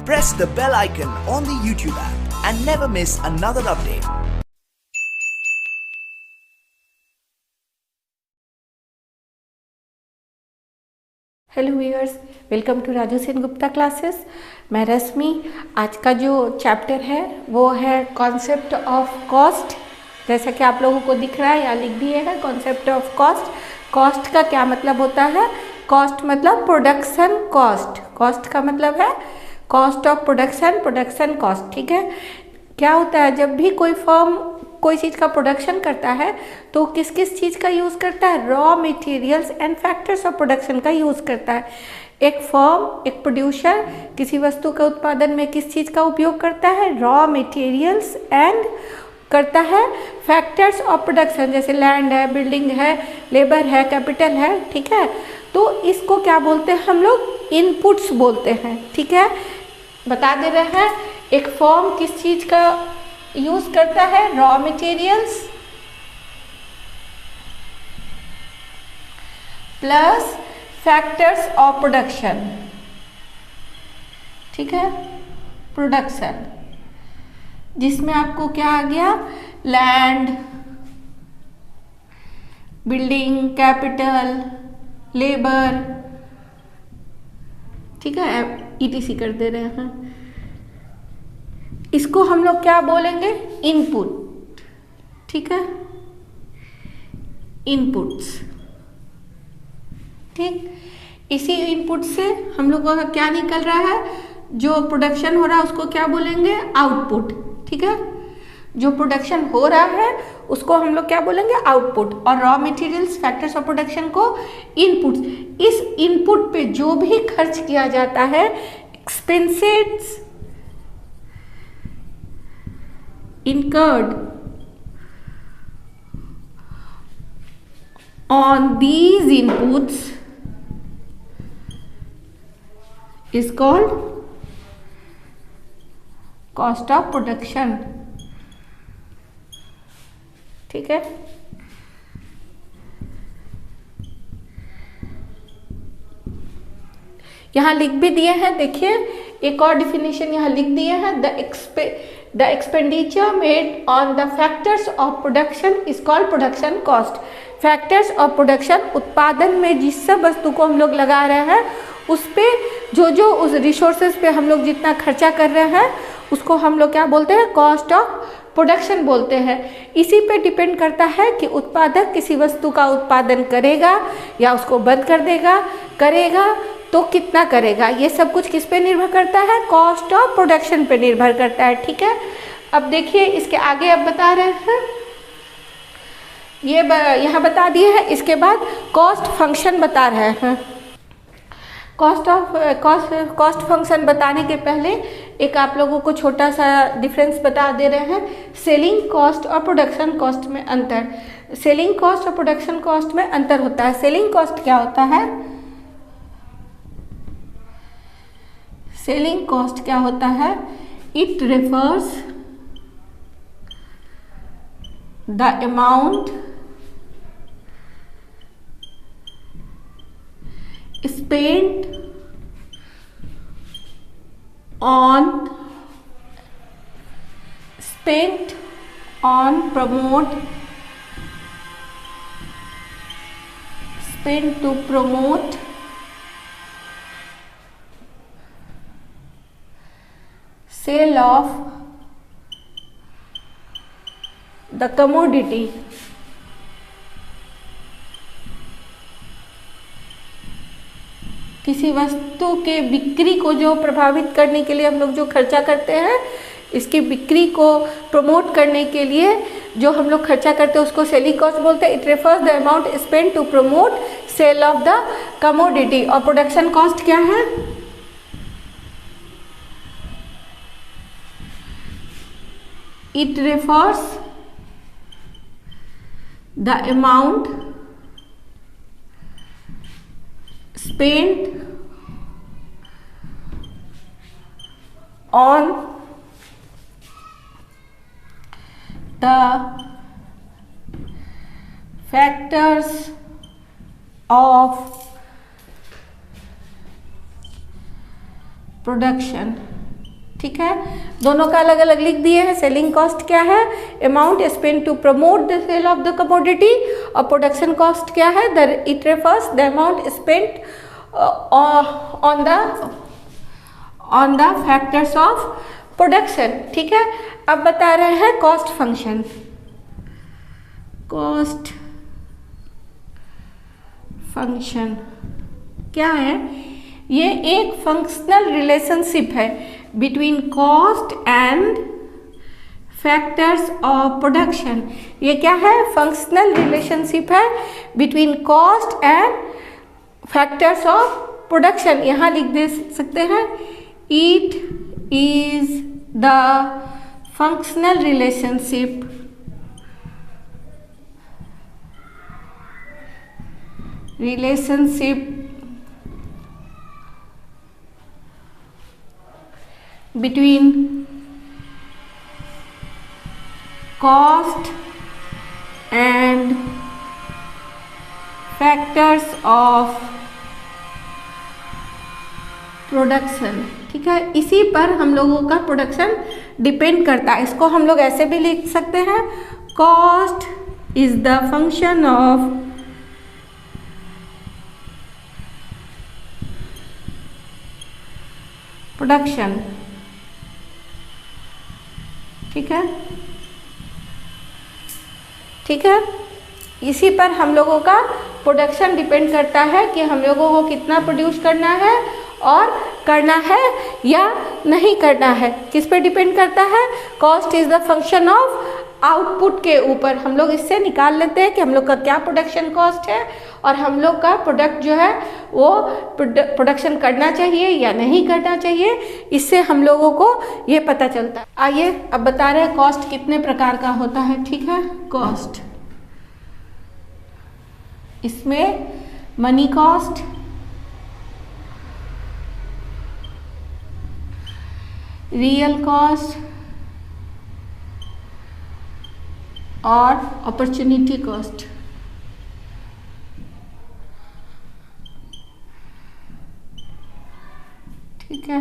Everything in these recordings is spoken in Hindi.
Press the bell icon on the YouTube app and never miss another update. Hello viewers, welcome to Raju Sen Gupta classes. मैं रश्मि। आज का जो चैप्टर है वो है कॉन्सेप्ट ऑफ कॉस्ट। जैसा कि आप लोगों को दिख रहा है या लिख दिए है, कॉन्सेप्ट ऑफ कॉस्ट। कॉस्ट का क्या मतलब होता है? कॉस्ट मतलब प्रोडक्शन कॉस्ट। कॉस्ट का मतलब है cost of production, production cost. ठीक है। क्या होता है, जब भी कोई फर्म कोई चीज़ का प्रोडक्शन करता है तो किस किस चीज़ का यूज़ करता है? Raw materials and factors of production का यूज़ करता है। एक फर्म, एक प्रोड्यूसर किसी वस्तु का उत्पादन में किस चीज़ का उपयोग करता है? रॉ मटेरियल्स एंड करता है फैक्टर्स ऑफ प्रोडक्शन, जैसे लैंड है, बिल्डिंग है, लेबर है, कैपिटल है। ठीक है। तो इसको क्या बोलते हैं हम लोग? इनपुट्स बोलते हैं। ठीक है। बता दे रहे हैं एक फर्म किस चीज़ का यूज करता है? Raw materials plus factors of production. ठीक है। प्रोडक्शन जिसमें आपको क्या आ गया? Land, building, capital, labour. ठीक है। ईटीसी कर दे रहे हैं। इसको हम लोग क्या बोलेंगे? इनपुट। ठीक है। इनपुट्स। ठीक। इसी इनपुट से हम लोगों का क्या निकल रहा है? जो प्रोडक्शन हो रहा है उसको क्या बोलेंगे? आउटपुट। ठीक है। जो प्रोडक्शन हो रहा है उसको हम लोग क्या बोलेंगे? आउटपुट। और raw materials, factors of production को इनपुट। इस इनपुट पे जो भी खर्च किया जाता है, expenses incurred on these inputs is called cost of production। ठीक है। यहाँ लिख भी दिए हैं, देखिए एक और डिफिनेशन यहाँ लिख दिए हैं। The expenditure made on the factors of production is called production cost. Factors of production, उत्पादन में जिस सब वस्तु को हम लोग लगा रहे हैं उस पे जो उस रिसोर्सेज पे हम लोग जितना खर्चा कर रहे हैं उसको हम लोग क्या बोलते हैं? कॉस्ट ऑफ प्रोडक्शन बोलते हैं। इसी पे डिपेंड करता है कि उत्पादक किसी वस्तु का उत्पादन करेगा या उसको बंद कर देगा, करेगा तो कितना करेगा। ये सब कुछ किस पे निर्भर करता है? कॉस्ट ऑफ प्रोडक्शन पे निर्भर करता है। ठीक है। अब देखिए इसके आगे अब बता रहे हैं, ये यहाँ बता दिए हैं। इसके बाद कॉस्ट फंक्शन बता रहे हैं। कॉस्ट फंक्शन बताने के पहले एक आप लोगों को छोटा सा डिफरेंस बता दे रहे हैं। सेलिंग कॉस्ट और प्रोडक्शन कॉस्ट में अंतर। सेलिंग कॉस्ट और प्रोडक्शन कॉस्ट में अंतर होता है। सेलिंग कॉस्ट क्या होता है? सेलिंग कॉस्ट क्या होता है? It refers the amount spent on to promote sale of the commodity। किसी वस्तु के बिक्री को जो प्रभावित करने के लिए हम लोग जो खर्चा करते हैं, इसकी बिक्री को प्रमोट करने के लिए जो हम लोग खर्चा करते हैं उसको सेलिंग कॉस्ट बोलते हैं। It refers the amount spend to promote sale of the commodity. और प्रोडक्शन कॉस्ट क्या है? It refers the amount spent on the factors of production। ठीक है, दोनों का अलग अलग लिख दिए हैं। सेलिंग कॉस्ट क्या है? Amount spend to promote the sale of the commodity. और प्रोडक्शन कॉस्ट क्या है? It refers the amount spent on the factors of production. ठीक है, अब बता रहे हैं कॉस्ट फंक्शन। कॉस्ट फंक्शन क्या है? ये एक फंक्शनल रिलेशनशिप है between cost and factors of production. ये क्या है? फंक्शनल रिलेशनशिप है between cost and factors of production. यहाँ लिख दे सकते हैं, it is the functional relationship between cost and factors of production. ठीक है, इसी पर हम लोगों का प्रोडक्शन डिपेंड करता है। इसको हम लोग ऐसे भी लिख सकते हैं, cost is the function of production. ठीक है, ठीक है, इसी पर हम लोगों का प्रोडक्शन डिपेंड करता है कि हम लोगों को कितना प्रोड्यूस करना है और करना है या नहीं करना है। किस पर डिपेंड करता है? Cost is the function of output के ऊपर। हम लोग इससे निकाल लेते हैं कि हम लोग का क्या प्रोडक्शन कॉस्ट है और हम लोग का प्रोडक्ट जो है वो प्रोडक्शन करना चाहिए या नहीं करना चाहिए। इससे हम लोगों को ये पता चलता है। आइए अब बता रहे हैं कॉस्ट कितने प्रकार का होता है। ठीक है, कॉस्ट, इसमें मनी कॉस्ट, रियल कॉस्ट और अपॉर्चुनिटी कॉस्ट। ठीक है,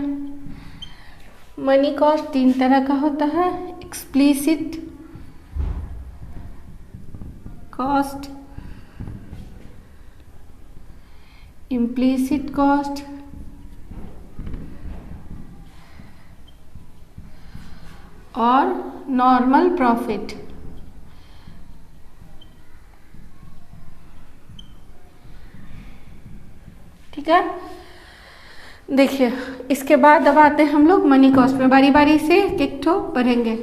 मनी कॉस्ट 3 तरह का होता है, एक्सप्लिसिट कॉस्ट, इम्प्लिसिट कॉस्ट और नॉर्मल प्रॉफिट। ठीक है, देखिए इसके बाद अब आते हैं हम लोग मनी कॉस्ट में। बारी बारी से एक ठो पढ़ेंगे।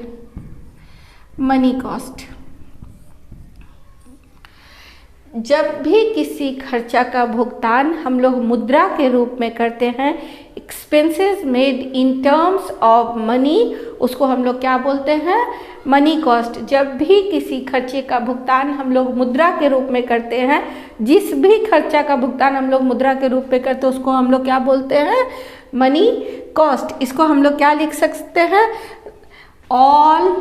मनी कॉस्ट, जब भी किसी खर्चा का भुगतान हम लोग मुद्रा के रूप में करते हैं, expenses made in terms of money, उसको हम लोग क्या बोलते हैं? Money cost. जब भी किसी खर्चे का भुगतान हम लोग मुद्रा के रूप में करते हैं, जिस भी खर्चा का भुगतान हम लोग मुद्रा के रूप में करते हैं उसको हम लोग क्या बोलते हैं? Money cost. इसको हम लोग क्या लिख सकते हैं? All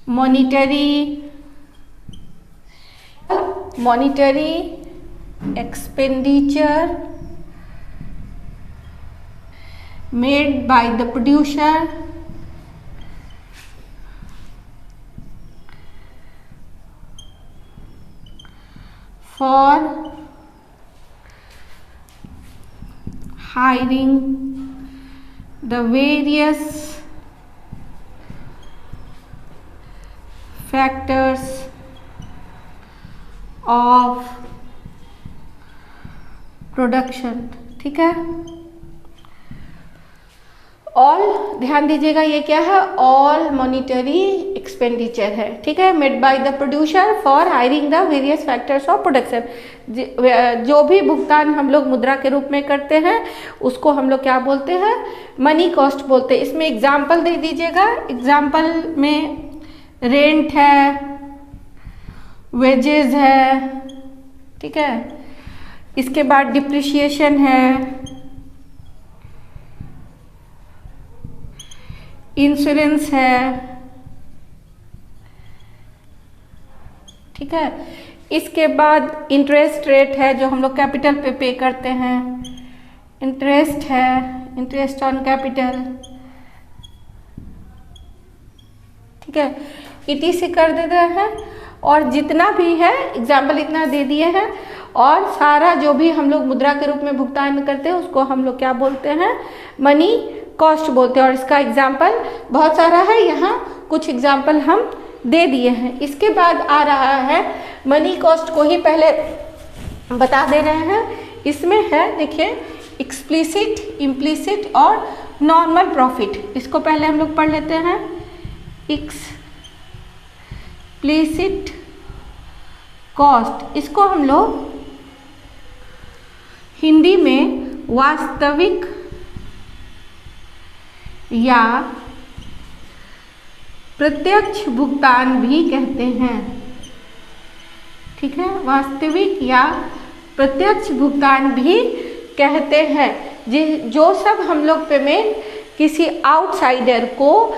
monetary expenditure made by the producer for hiring the various factors of production. ठीक है, ऑल ध्यान दीजिएगा, ये क्या है? ऑल मॉनिटरी एक्सपेंडिचर है। ठीक है, made by the producer for hiring the various factors of production. जो भी भुगतान हम लोग मुद्रा के रूप में करते हैं उसको हम लोग क्या बोलते हैं? मनी कॉस्ट बोलते हैं। इसमें एग्जाम्पल दे दीजिएगा। एग्जाम्पल में रेंट है, वेजेस है, ठीक है, इसके बाद डिप्रिशिएशन है, इंश्योरेंस है। ठीक है, इसके बाद इंटरेस्ट रेट है जो हम लोग कैपिटल पे करते हैं, इंटरेस्ट है, इंटरेस्ट ऑन कैपिटल, ठीक है, ETC कर देते हैं। और जितना भी है एग्जाम्पल इतना दे दिए हैं, और सारा जो भी हम लोग मुद्रा के रूप में भुगतान करते हैं उसको हम लोग क्या बोलते हैं, मनी कॉस्ट बोलते हैं। और इसका एग्जाम्पल बहुत सारा है, यहाँ कुछ एग्जाम्पल हम दे दिए हैं। इसके बाद आ रहा है मनी कॉस्ट को ही पहले बता दे रहे हैं। इसमें है देखिए एक्सप्लिसिट, इम्प्लिसिट और नॉर्मल प्रॉफिट। इसको पहले हम लोग पढ़ लेते हैं। एक्सप्लिसिट कॉस्ट, इसको हम लोग हिंदी में वास्तविक या प्रत्यक्ष भुगतान भी कहते हैं, ठीक है, वास्तविक या प्रत्यक्ष भुगतान भी कहते हैं। जो सब हम लोग पेमेंट किसी आउटसाइडर को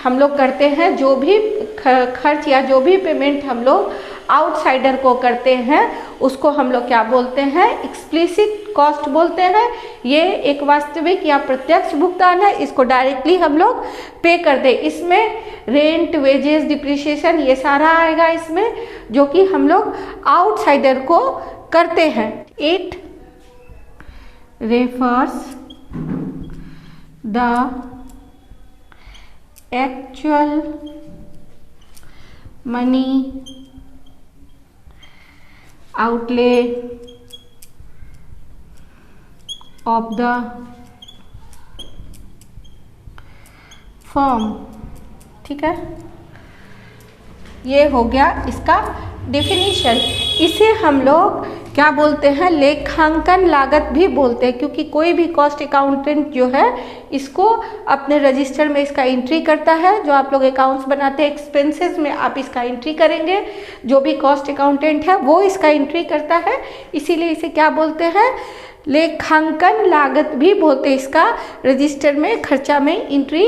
हम लोग करते हैं, जो भी खर्च या जो भी पेमेंट हम लोग आउटसाइडर को करते हैं उसको हम लोग क्या बोलते हैं, एक्सप्लिसिट कॉस्ट बोलते हैं। ये एक वास्तविक या प्रत्यक्ष भुगतान है, इसको डायरेक्टली हम लोग पे कर दे। इसमें रेंट, वेजेस, डिप्रिसिएशन ये सारा आएगा इसमें, जो कि हम लोग आउटसाइडर को करते हैं। It refers the actual money outlay of the firm, ठीक है, ये हो गया इसका डेफिनेशन। इसे हम लोग क्या बोलते हैं, लेखांकन लागत भी बोलते हैं, क्योंकि कोई भी कॉस्ट अकाउंटेंट जो है इसको अपने रजिस्टर में इसका एंट्री करता है। जो आप लोग अकाउंट्स बनाते हैं एक्सपेंसेस में आप इसका एंट्री करेंगे, जो भी कॉस्ट अकाउंटेंट है वो इसका एंट्री करता है, इसीलिए इसे क्या बोलते हैं, लेखांकन लागत भी बोलते हैं। इसका रजिस्टर में खर्चा में एंट्री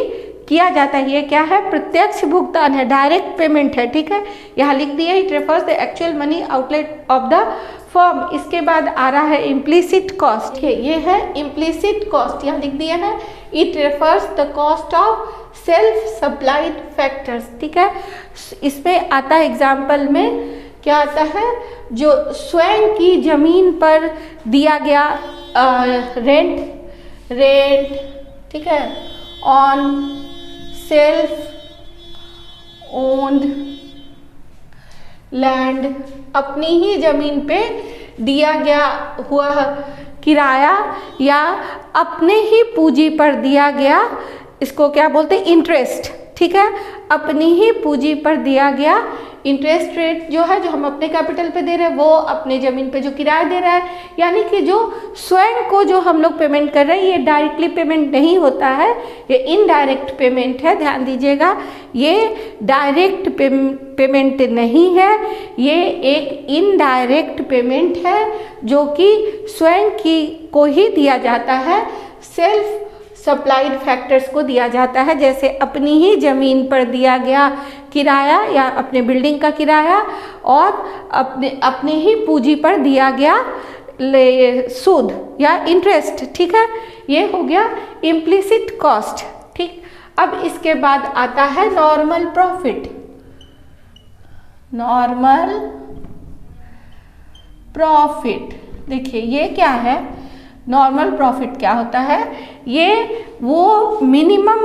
किया जाता है। ये क्या है, प्रत्यक्ष भुगतान है, डायरेक्ट पेमेंट है, ठीक है, यहाँ लिख दिया it refers the actual money outlet of the firm. इसके बाद आ रहा है इम्प्लिसिट कॉस्ट, ये है इम्प्लिसिट कॉस्ट, यहाँ लिख दिया है it refers the cost of self supplied factors, ठीक है। इसमें आता है एग्जाम्पल में क्या आता है, जो स्वयं की जमीन पर दिया गया रेंट, ठीक है, ऑन सेल्फ ओन्ड लैंड, अपनी ही जमीन पे दिया गया हुआ किराया या अपने ही पूंजी पर दिया गया, इसको क्या बोलते हैं, इंटरेस्ट, ठीक है, अपनी ही पूंजी पर दिया गया इंटरेस्ट रेट जो है, जो हम अपने कैपिटल पे दे रहे हैं वो अपने ज़मीन पे जो किराया दे रहा है, यानी कि जो स्वयं को जो हम लोग पेमेंट कर रहे हैं ये डायरेक्टली पेमेंट नहीं होता है, ये इनडायरेक्ट पेमेंट है, ध्यान दीजिएगा, ये डायरेक्ट पेमेंट नहीं है, ये एक इनडायरेक्ट पेमेंट है जो कि स्वयं की को ही दिया जाता है, सेल्फ सप्लाइड फैक्टर्स को दिया जाता है। जैसे अपनी ही ज़मीन पर दिया गया किराया या अपने बिल्डिंग का किराया और अपने ही पूंजी पर दिया गया सूद या इंटरेस्ट, ठीक है, ये हो गया इम्प्लिसिट कॉस्ट, ठीक। अब इसके बाद आता है नॉर्मल प्रॉफिट। नॉर्मल प्रॉफिट, देखिए ये क्या है, नॉर्मल प्रॉफिट क्या होता है, ये वो मिनिमम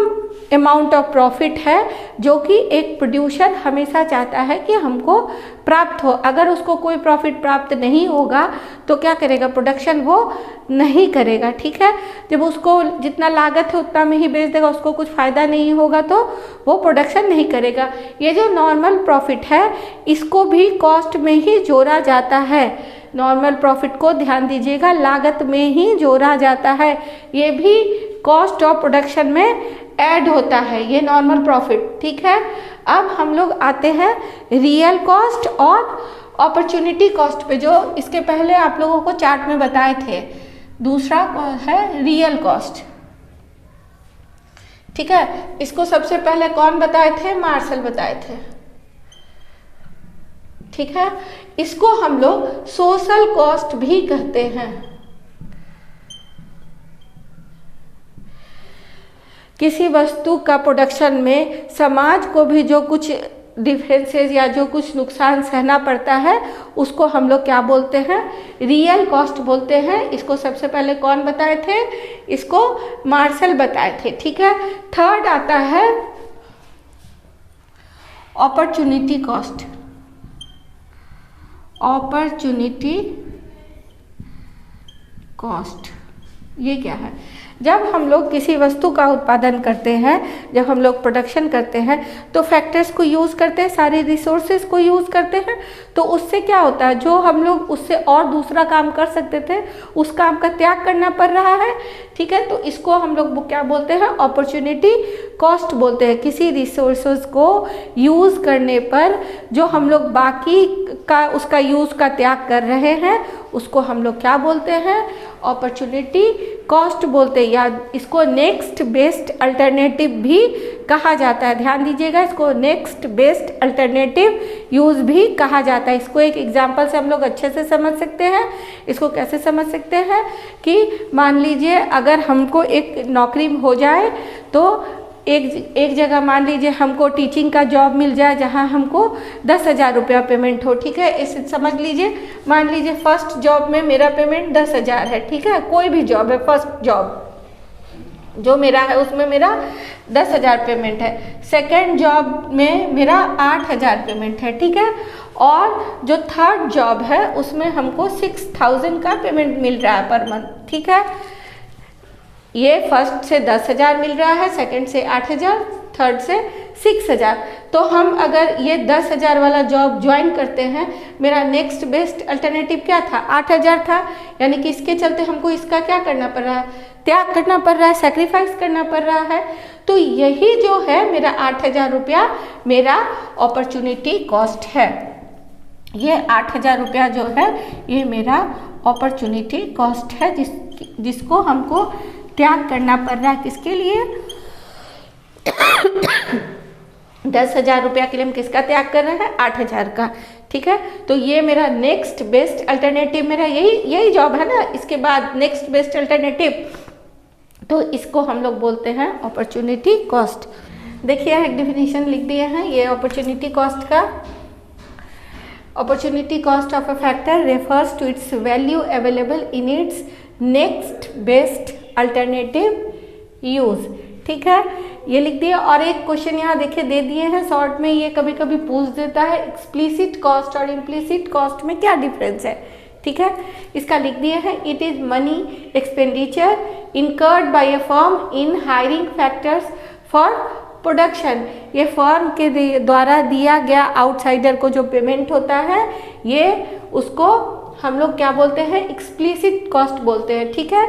अमाउंट ऑफ प्रॉफिट है जो कि एक प्रोड्यूसर हमेशा चाहता है कि हमको प्राप्त हो। अगर उसको कोई प्रॉफिट प्राप्त नहीं होगा तो क्या करेगा, प्रोडक्शन वो नहीं करेगा, ठीक है। जब उसको जितना लागत है उतना में ही बेच देगा, उसको कुछ फ़ायदा नहीं होगा तो वो प्रोडक्शन नहीं करेगा। ये जो नॉर्मल प्रॉफिट है इसको भी कॉस्ट में ही जोड़ा जाता है। नॉर्मल प्रॉफिट को ध्यान दीजिएगा, लागत में ही जोड़ा जाता है, ये भी कॉस्ट ऑफ प्रोडक्शन में ऐड होता है, ये नॉर्मल प्रॉफिट, ठीक है। अब हम लोग आते हैं रियल कॉस्ट और अपॉर्चुनिटी कॉस्ट पे, जो इसके पहले आप लोगों को चार्ट में बताए थे। दूसरा है रियल कॉस्ट, ठीक है, इसको सबसे पहले कौन बताए थे, मार्शल बताए थे, ठीक है। इसको हम लोग सोशल कॉस्ट भी कहते हैं, किसी वस्तु का प्रोडक्शन में समाज को भी जो कुछ डिफरेंसेस या जो कुछ नुकसान सहना पड़ता है उसको हम लोग क्या बोलते हैं, रियल कॉस्ट बोलते हैं। इसको सबसे पहले कौन बताए थे, इसको मार्शल बताए थे। ठीक है, थर्ड आता है अपॉर्चुनिटी कॉस्ट। अपॉर्चुनिटी कॉस्ट ये क्या है, जब हम लोग किसी वस्तु का उत्पादन करते हैं, जब हम लोग प्रोडक्शन करते हैं तो फैक्टर्स को यूज़ करते हैं, सारे रिसोर्सेज को यूज़ करते हैं। तो उससे क्या होता है, जो हम लोग उससे और दूसरा काम कर सकते थे उस काम का त्याग करना पड़ रहा है। ठीक है, तो इसको हम लोग क्या बोलते हैं, अपॉर्चुनिटी कॉस्ट बोलते हैं। किसी रिसोर्सेज को यूज़ करने पर जो हम लोग बाकी का उसका यूज़ का त्याग कर रहे हैं उसको हम लोग क्या बोलते हैं, अपॉर्चुनिटी कॉस्ट बोलते हैं, या इसको नेक्स्ट बेस्ट अल्टरनेटिव भी कहा जाता है। ध्यान दीजिएगा, इसको नेक्स्ट बेस्ट अल्टरनेटिव यूज़ भी कहा जाता है। इसको एक एग्जांपल से हम लोग अच्छे से समझ सकते हैं। इसको कैसे समझ सकते हैं कि मान लीजिए अगर हमको एक नौकरी हो जाए तो एक जगह मान लीजिए हमको टीचिंग का जॉब मिल जाए जहां हमको 10,000 रुपया पेमेंट हो। ठीक है, इसे समझ लीजिए, मान लीजिए फर्स्ट जॉब में मेरा पेमेंट 10,000 है। ठीक है, कोई भी जॉब है, फर्स्ट जॉब जो मेरा है उसमें मेरा 10,000 पेमेंट है। सेकंड जॉब में मेरा 8,000 पेमेंट है। ठीक है, और जो थर्ड जॉब है उसमें हमको 6,000 का पेमेंट मिल रहा है पर मंथ। ठीक है, ये फर्स्ट से 10,000 मिल रहा है, सेकंड से 8,000, थर्ड से 6,000। तो हम अगर ये 10,000 वाला जॉब ज्वाइन करते हैं, मेरा नेक्स्ट बेस्ट अल्टरनेटिव क्या था, 8,000 था। यानी कि इसके चलते हमको इसका क्या करना पड़ रहा है, त्याग करना पड़ रहा है, सेक्रीफाइस करना पड़ रहा है। तो यही जो है मेरा 8,000 रुपया मेरा अपॉर्चुनिटी कॉस्ट है। ये 8,000 रुपया जो है ये मेरा अपॉर्चुनिटी कॉस्ट है, जिसको हमको त्याग करना पड़ रहा है। किसके लिए, 10,000 रुपया के लिए हम किसका त्याग कर रहे हैं, 8,000 का। ठीक है, तो ये मेरा नेक्स्ट बेस्ट अल्टरनेटिव, मेरा यही जॉब है ना, इसके बाद नेक्स्ट बेस्ट अल्टरनेटिव, तो इसको हम लोग बोलते हैं अपॉर्चुनिटी कॉस्ट। देखिए एक डिफिनीशन लिख दिए हैं ये अपॉर्चुनिटी कॉस्ट का। Opportunity cost of a factor refers to its value available in its next best alternative use. ठीक है, ये लिख दिया। और एक क्वेश्चन यहाँ देखिए दे दिए हैं शॉर्ट में, ये कभी कभी पूछ देता है, एक्सप्लिसिट कॉस्ट और इम्प्लिसिट कॉस्ट में क्या डिफरेंस है। ठीक है, इसका लिख दिए हैं, it is money expenditure incurred by a firm in hiring factors for production. ये फर्म के द्वारा दिया गया आउटसाइडर को जो पेमेंट होता है, ये उसको हम लोग क्या बोलते हैं, एक्सप्लिसिट कॉस्ट बोलते हैं। ठीक है,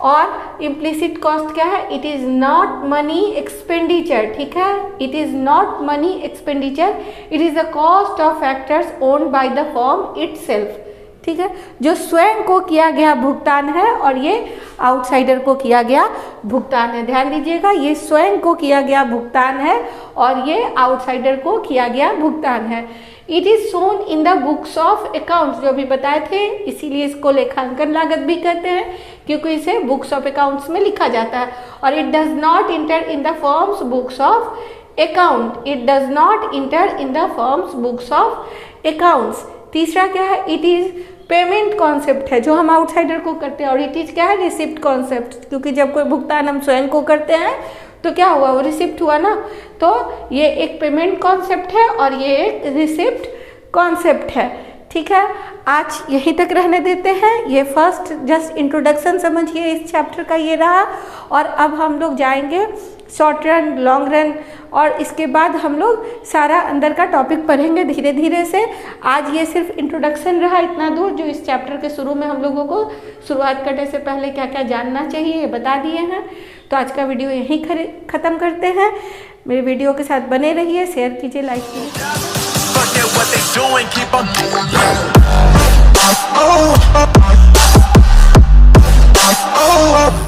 और इम्प्लिसिट कॉस्ट क्या है, it is not money expenditure. ठीक है, it is not money expenditure, it is the cost of factors owned by the firm itself. ठीक है, जो स्वयं को किया गया भुगतान है और ये आउटसाइडर को किया गया भुगतान है। ध्यान दीजिएगा, ये स्वयं को किया गया भुगतान है और ये आउटसाइडर को किया गया भुगतान है। It is shown in the books of accounts, जो भी बताए थे, इसीलिए इसको लेखांकन लागत भी कहते हैं, क्योंकि इसे बुक्स ऑफ अकाउंट्स में लिखा जाता है। और it does not inter in the firms books of account, it does not inter in the firms books of accounts. तीसरा क्या है, इट इज पेमेंट कॉन्सेप्ट है, जो हम आउटसाइडर को करते हैं। और इट इज क्या है, रिसिप्ट कॉन्सेप्ट, क्योंकि जब कोई भुगतान हम स्वयं को करते हैं तो क्या हुआ, वो रिसिप्ट हुआ ना। तो ये एक पेमेंट कॉन्सेप्ट है और ये एक रिसिप्ट कॉन्सेप्ट है। ठीक है, आज यहीं तक रहने देते हैं। ये फर्स्ट जस्ट इंट्रोडक्शन समझिए इस चैप्टर का ये रहा। और अब हम लोग जाएंगे शॉर्ट रन, लॉन्ग रन, और इसके बाद हम लोग सारा अंदर का टॉपिक पढ़ेंगे धीरे धीरे से। आज ये सिर्फ इंट्रोडक्शन रहा इतना दूर, जो इस चैप्टर के शुरू में हम लोगों को शुरुआत करने से पहले क्या क्या जानना चाहिए ये बता दिए हैं। तो आज का वीडियो यहीं ख़त्म करते हैं। मेरे वीडियो के साथ बने रहिए, शेयर कीजिए, लाइक कीजिए।